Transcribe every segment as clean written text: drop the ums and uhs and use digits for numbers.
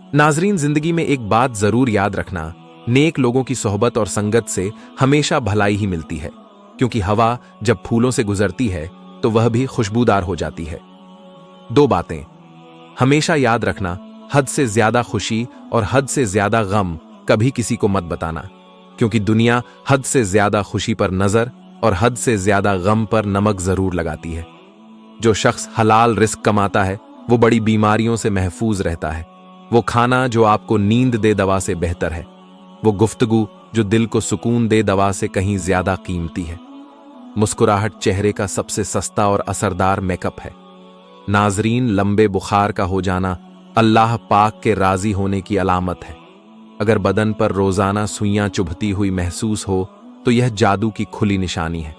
नाजरीन, जिंदगी में एक बात जरूर याद रखना, नेक लोगों की सोहबत और संगत से हमेशा भलाई ही मिलती है, क्योंकि हवा जब फूलों से गुजरती है तो वह भी खुशबूदार हो जाती है। दो बातें हमेशा याद रखना, हद से ज्यादा खुशी और हद से ज्यादा गम कभी किसी को मत बताना, क्योंकि दुनिया हद से ज्यादा खुशी पर नजर और हद से ज्यादा गम पर नमक जरूर लगाती है। जो शख्स हलाल रिस्क कमाता है वो बड़ी बीमारियों से महफूज रहता है। वो खाना जो आपको नींद दे दवा से बेहतर है। वो गुफ्तगू जो दिल को सुकून दे दवा से कहीं ज्यादा कीमती है। मुस्कुराहट चेहरे का सबसे सस्ता और असरदार मेकअप है। नाजरीन, लंबे बुखार का हो जाना अल्लाह पाक के राजी होने की अलामत है। अगर बदन पर रोजाना सुइयां चुभती हुई महसूस हो तो यह जादू की खुली निशानी है।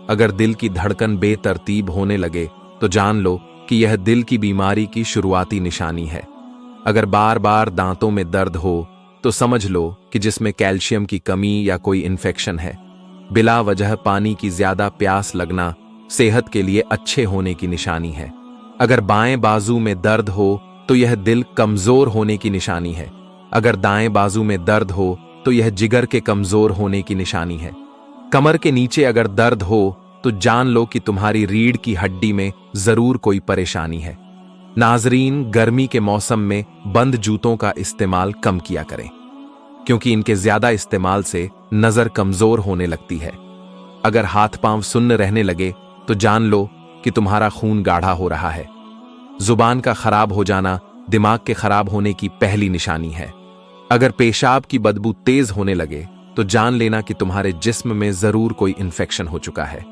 अगर दिल की धड़कन बेतरतीब होने लगे तो जान लो कि यह दिल की बीमारी की शुरुआती निशानी है। अगर बार बार दांतों में दर्द हो तो समझ लो कि जिसमें कैल्शियम की कमी या कोई इन्फेक्शन है। बिला वजह पानी की ज्यादा प्यास लगना सेहत के लिए अच्छे होने की निशानी है। अगर बाएं बाजू में दर्द हो तो यह दिल कमजोर होने की निशानी है। अगर दाएं बाजू में दर्द हो तो यह जिगर के कमजोर होने की निशानी है। कमर के नीचे अगर दर्द हो तो जान लो कि तुम्हारी रीढ़ की हड्डी में जरूर कोई परेशानी है। नाजरीन, गर्मी के मौसम में बंद जूतों का इस्तेमाल कम किया करें, क्योंकि इनके ज्यादा इस्तेमाल से नजर कमजोर होने लगती है। अगर हाथ पांव सुन्न रहने लगे तो जान लो कि तुम्हारा खून गाढ़ा हो रहा है। जुबान का खराब हो जाना दिमाग के खराब होने की पहली निशानी है। अगर पेशाब की बदबू तेज होने लगे तो जान लेना कि तुम्हारे जिस्म में जरूर कोई इन्फेक्शन हो चुका है।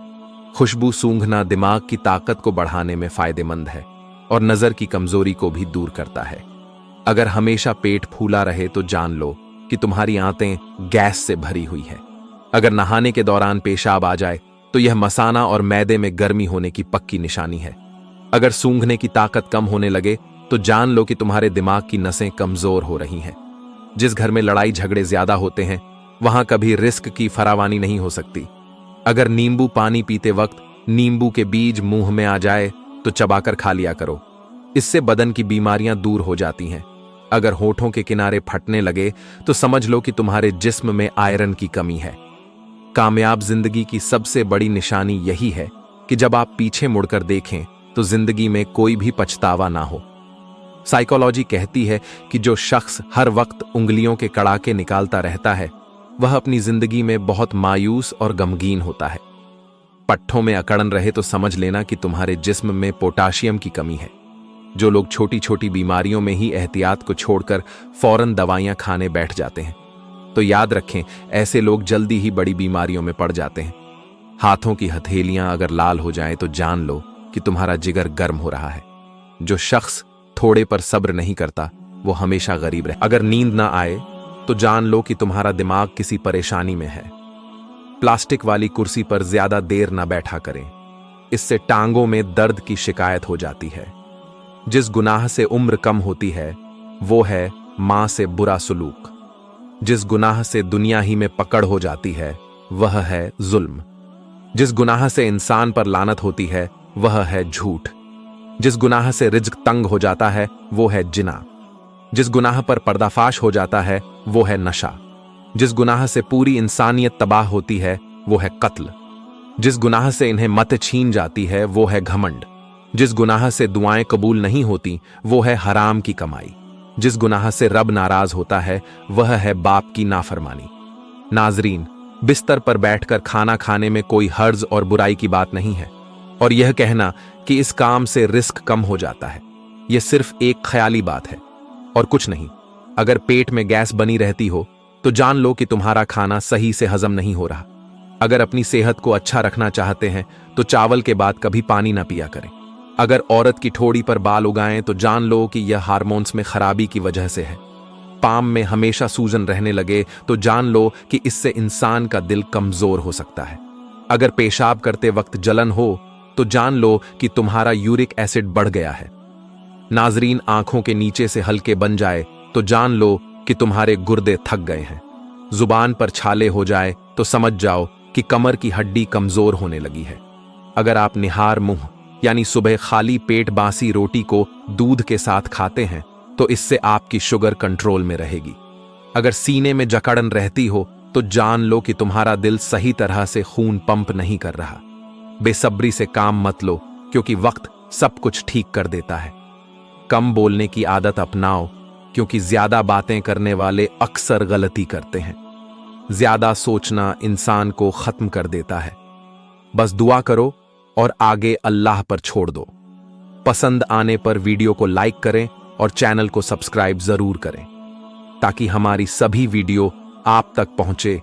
खुशबू सूंघना दिमाग की ताकत को बढ़ाने में फायदेमंद है और नजर की कमजोरी को भी दूर करता है। अगर हमेशा पेट फूला रहे तो जान लो कि तुम्हारी आंतें गैस से भरी हुई है। अगर नहाने के दौरान पेशाब आ जाए तो यह मसाना और मैदे में गर्मी होने की पक्की निशानी है। अगर सूंघने की ताकत कम होने लगे तो जान लो कि तुम्हारे दिमाग की नसें कमजोर हो रही हैं। जिस घर में लड़ाई झगड़े ज्यादा होते हैं वहां कभी रिस्क की फरावानी नहीं हो सकती। अगर नींबू पानी पीते वक्त नींबू के बीज मुंह में आ जाए तो चबाकर खा लिया करो, इससे बदन की बीमारियां दूर हो जाती हैं। अगर होठों के किनारे फटने लगे तो समझ लो कि तुम्हारे जिस्म में आयरन की कमी है। कामयाब जिंदगी की सबसे बड़ी निशानी यही है कि जब आप पीछे मुड़कर देखें तो जिंदगी में कोई भी पछतावा ना हो। साइकोलॉजी कहती है कि जो शख्स हर वक्त उंगलियों के कड़ाके निकालता रहता है वह अपनी जिंदगी में बहुत मायूस और गमगीन होता है। पट्ठों में अकड़न रहे तो समझ लेना कि तुम्हारे जिस्म में पोटाशियम की कमी है। जो लोग छोटी छोटी बीमारियों में ही एहतियात को छोड़कर फौरन दवाइयां खाने बैठ जाते हैं तो याद रखें, ऐसे लोग जल्दी ही बड़ी बीमारियों में पड़ जाते हैं। हाथों की हथेलियां अगर लाल हो जाएं तो जान लो कि तुम्हारा जिगर गर्म हो रहा है। जो शख्स थोड़े पर सब्र नहीं करता वो हमेशा गरीब रहे। अगर नींद ना आए तो जान लो कि तुम्हारा दिमाग किसी परेशानी में है। प्लास्टिक वाली कुर्सी पर ज्यादा देर ना बैठा करें, इससे टांगों में दर्द की शिकायत हो जाती है। जिस गुनाह से उम्र कम होती है वो है मां से बुरा सुलूक। जिस गुनाह से दुनिया ही में पकड़ हो जाती है वह है जुल्म। जिस गुनाह से इंसान पर लानत होती है वह है झूठ। जिस गुनाह से रिज्क तंग हो जाता है वो है जिना। जिस गुनाह पर पर्दाफाश हो जाता है वो है नशा। जिस गुनाह से पूरी इंसानियत तबाह होती है वो है कत्ल। जिस गुनाह से इन्हें मत छीन जाती है वो है घमंड। जिस गुनाह से दुआएं कबूल नहीं होती वो है हराम की कमाई। जिस गुनाह से रब नाराज होता है वह है बाप की नाफरमानी। नाजरीन, बिस्तर पर बैठकर खाना खाने में कोई हर्ज और बुराई की बात नहीं है, और यह कहना कि इस काम से रिस्क कम हो जाता है यह सिर्फ एक ख्याली बात है और कुछ नहीं। अगर पेट में गैस बनी रहती हो तो जान लो कि तुम्हारा खाना सही से हजम नहीं हो रहा। अगर अपनी सेहत को अच्छा रखना चाहते हैं तो चावल के बाद कभी पानी ना पिया करें। अगर औरत की ठोड़ी पर बाल उगाएं तो जान लो कि यह हार्मोन्स में खराबी की वजह से है। पाम में हमेशा सूजन रहने लगे तो जान लो कि इससे इंसान का दिल कमजोर हो सकता है। अगर पेशाब करते वक्त जलन हो तो जान लो कि तुम्हारा यूरिक एसिड बढ़ गया है। नाजरीन, आंखों के नीचे से हल्के बन जाए तो जान लो कि तुम्हारे गुर्दे थक गए हैं। जुबान पर छाले हो जाए तो समझ जाओ कि कमर की हड्डी कमजोर होने लगी है। अगर आप निहार मुंह यानी सुबह खाली पेट बासी रोटी को दूध के साथ खाते हैं तो इससे आपकी शुगर कंट्रोल में रहेगी। अगर सीने में जकड़न रहती हो तो जान लो कि तुम्हारा दिल सही तरह से खून पंप नहीं कर रहा। बेसब्री से काम मत लो, क्योंकि वक्त सब कुछ ठीक कर देता है। कम बोलने की आदत अपनाओ, क्योंकि ज्यादा बातें करने वाले अक्सर गलती करते हैं। ज्यादा सोचना इंसान को खत्म कर देता है। बस दुआ करो और आगे अल्लाह पर छोड़ दो। पसंद आने पर वीडियो को लाइक करें और चैनल को सब्सक्राइब जरूर करें, ताकि हमारी सभी वीडियो आप तक पहुंचे